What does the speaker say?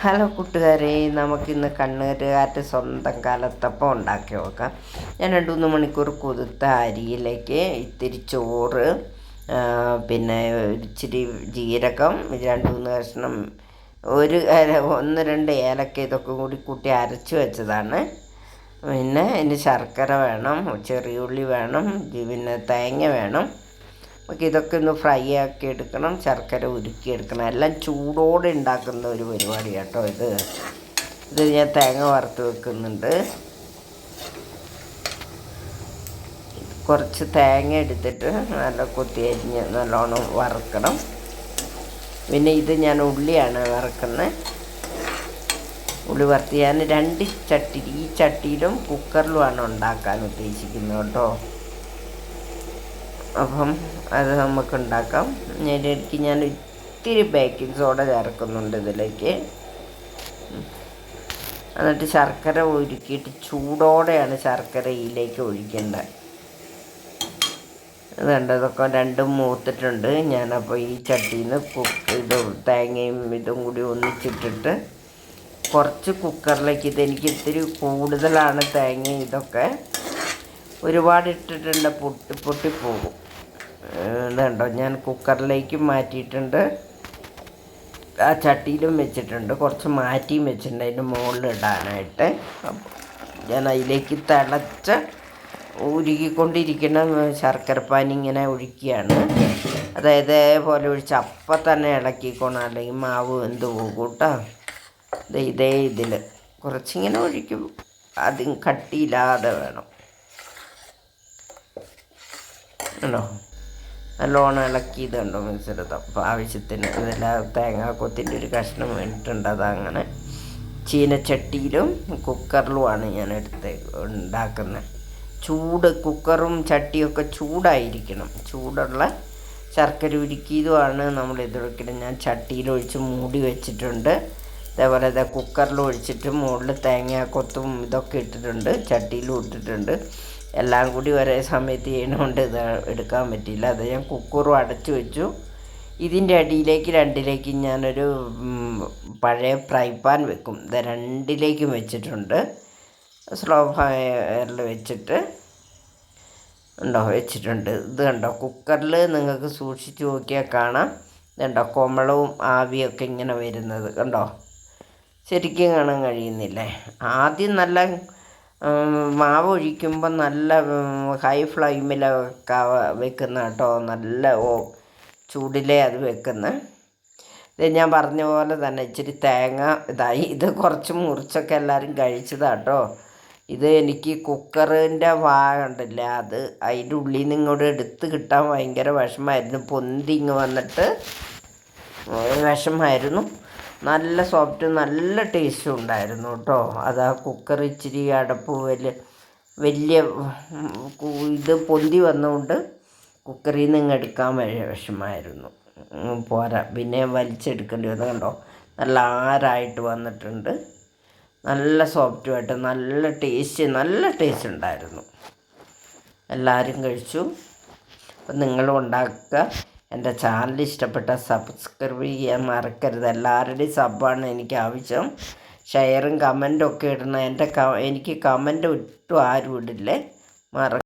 Hello കൂട്ടുകാരെ, നമുക്കിന്ന് കണ്ണൂരുകാരുടെ സ്വന്തം കലത്തപ്പം ഉണ്ടാക്കി നോക്കാം. ഞാൻ 2-3 മണിക്കൂർ കുതിർത്ത അരിയിലേക്ക് ഇത്തിരി ചോറ്, പിന്നെ ഇച്ചിരി ജീരകം, 2-3 കഷ്ണം, 1-2 ഏലക്ക, ഇതൊക്കെ കൂടി കൂട്ടി അരച്ച് വെച്ചതാണ്. പിന്നെ അതിന് ശർക്കര വേണം, ചെറിയ ഉള്ളി വേണം, പിന്നെ തേങ്ങ വേണം. നമുക്ക് ഇതൊക്കെ ഒന്ന് ഫ്രൈ ആക്കി എടുക്കണം, ശർക്കര ഉരുക്കിയെടുക്കണം. എല്ലാം ചൂടോടെ ഉണ്ടാക്കുന്ന ഒരു പരിപാടി കേട്ടോ ഇത് ഞാൻ തേങ്ങ വറുത്ത് വെക്കുന്നുണ്ട്. കുറച്ച് തേങ്ങ എടുത്തിട്ട് നല്ല കൊത്തി അരിഞ്ഞ് നല്ലോണം വറുക്കണം. പിന്നെ ഇത് ഞാൻ ഉള്ളിയാണ് വറുക്കുന്നത്. ഉള്ളി വറുത്ത് ഞാൻ 2 ചട്ടി, ഈ ചട്ടിയിലും കുക്കറിലുമാണ് ഉണ്ടാക്കാൻ ഉദ്ദേശിക്കുന്നത് കേട്ടോ. അപ്പം അത് നമുക്ക് ഉണ്ടാക്കാം. ഇതിലേക്ക് ഞാൻ ഇത്തിരി ബേക്കിംഗ് സോഡ ചേർക്കുന്നുണ്ട് ഇതിലേക്ക്. എന്നിട്ട് ശർക്കര ഉരുക്കിയിട്ട് ചൂടോടെയാണ് ശർക്കര ഇതിലേക്ക് ഒഴിക്കേണ്ടത്. ഇത് കണ്ടതൊക്കെ രണ്ടും മൂത്തിട്ടുണ്ട്. ഞാനപ്പോൾ ഈ ചട്ടിയിൽ നിന്ന് ഇത് തേങ്ങയും ഇതും കൂടി ഒന്നിച്ചിട്ടിട്ട് കുറച്ച് കുക്കറിലേക്ക്, ഇതെനിക്ക് ഇത്തിരി കൂടുതലാണ് തേങ്ങ, ഇതൊക്കെ ഒരുപാട് ഇട്ടിട്ടുണ്ട്, പൊട്ടിപ്പോകും. ഇതുണ്ടോ, ഞാൻ കുക്കറിലേക്ക് മാറ്റിയിട്ടുണ്ട്, ആ ചട്ടിയിലും വെച്ചിട്ടുണ്ട്, കുറച്ച് മാറ്റിയും വെച്ചിട്ടുണ്ട് അതിൻ്റെ മുകളിൽ ഇടാനായിട്ട്. ഞാൻ അതിലേക്ക് തിളച്ച ഉരുകിക്കൊണ്ടിരിക്കുന്ന ശർക്കരപ്പാനി ഇങ്ങനെ ഒഴിക്കുകയാണ്. അതായത് പോലെ ഒഴിച്ച് അപ്പം തന്നെ ഇളക്കിക്കോണം, അല്ലെങ്കിൽ മാവ് എന്ത് പോകും കേട്ടോ. ഇതേ ഇതിൽ കുറച്ചിങ്ങനെ ഒഴിക്കും, അതും കട്ടിയില്ലാതെ വേണം ഉണ്ടോ. നല്ലോണം ഇളക്കി ഇതുണ്ടോ മിക്സെടുത്ത് അപ്പം ആവശ്യത്തിന് ഇതെല്ലാം തേങ്ങാക്കൊത്തിൻ്റെ ഒരു കഷ്ണം വേണ്ടിയിട്ടുണ്ട്. അതങ്ങനെ ചീനച്ചട്ടിയിലും കുക്കറിലുമാണ് ഞാൻ ഉണ്ടാക്കുന്നത്. കുക്കറും ചട്ടിയൊക്കെ ചൂടായിരിക്കണം. ചൂടുള്ള ശർക്കര ഉരുക്കിയതുമാണ് നമ്മൾ ഇതൊഴിക്കണം. ഞാൻ ചട്ടിയിലൊഴിച്ച് മൂടി വെച്ചിട്ടുണ്ട്. അതേപോലെ കുക്കറിൽ ഒഴിച്ചിട്ട് മുകളിൽ തേങ്ങാക്കൊത്തും ഇതൊക്കെ ഇട്ടിട്ടുണ്ട്, ചട്ടിയിലും ഇട്ടിട്ടുണ്ട്. എല്ലാം കൂടി ഒരേ സമയത്ത് ചെയ്യണോണ്ട് ഇത് എടുക്കാൻ പറ്റിയില്ല. അത് ഞാൻ കുക്കറും അടച്ചു വെച്ചു. ഇതിൻ്റെ അടിയിലേക്ക് 2ലേക്ക് ഞാനൊരു പഴയ ഫ്രൈ പാൻ വെക്കും. ഇത് 2ലേക്കും വെച്ചിട്ടുണ്ട്. സ്ലോ ഫയറിൽ വെച്ചിട്ട് വെച്ചിട്ടുണ്ട്. ഇത് കണ്ടോ, കുക്കറിൽ നിങ്ങൾക്ക് സൂക്ഷിച്ച് നോക്കിയാൽ കാണാം. ഇതുണ്ടോ കോമളവും ആവിയൊക്കെ ഇങ്ങനെ വരുന്നത് കണ്ടോ, ശരിക്കും കാണാൻ കഴിയുന്നില്ലേ. ആദ്യം നല്ല മാവ് ഒഴിക്കുമ്പോൾ നല്ല ഹൈ ഫ്ലെയിമിലൊക്കെ വെക്കുന്ന കേട്ടോ, നല്ല ചൂടിലേ അത് വെക്കുന്നത്. ഇത് ഞാൻ പറഞ്ഞ പോലെ തന്നെ ഇച്ചിരി തേങ്ങ ഇതായി. ഇത് കുറച്ച് മുറിച്ചൊക്കെ എല്ലാവരും കഴിച്ചതാട്ടോ. ഇത് എനിക്ക് കുക്കറിൻ്റെ ഉണ്ടല്ല, അത് അതിൻ്റെ ഉള്ളിൽ നിന്ന് ഇങ്ങോട്ട് എടുത്ത് കിട്ടാൻ ഭയങ്കര വിഷമമായിരുന്നു. പൊന്തി ഇങ്ങ് വന്നിട്ട് വിഷമമായിരുന്നു. നല്ല സോഫ്റ്റ്, നല്ല ടേസ്റ്റും ഉണ്ടായിരുന്നു കേട്ടോ. അത് ആ കുക്കർ ഇച്ചിരി അടപ്പ് വലിയ ഇത് പൊന്തി വന്നുകൊണ്ട് കുക്കറിൽ നിന്ന് ഇങ്ങ് എടുക്കാൻ വിഷമമായിരുന്നു. പോരാ, പിന്നെ വലിച്ചെടുക്കേണ്ടി വന്നു. കണ്ടോ, നല്ല ആരായിട്ട് വന്നിട്ടുണ്ട്, നല്ല സോഫ്റ്റുമായിട്ട്, നല്ല ടേസ്റ്റ് ഉണ്ടായിരുന്നു. എല്ലാവരും കഴിച്ചു. അപ്പം നിങ്ങളും ഉണ്ടാക്കുക. എൻ്റെ ചാനൽ ഇഷ്ടപ്പെട്ട സബ്സ്ക്രൈബ് ചെയ്യാൻ മറക്കരുത്. എല്ലാവരുടെയും സബ്ബാണ് എനിക്ക് ആവശ്യം. ഷെയറും കമൻറ്റും ഒക്കെ ഇടണം. എനിക്ക് കമൻറ്റ് ഒട്ടും ആരും ഇടില്ലേ,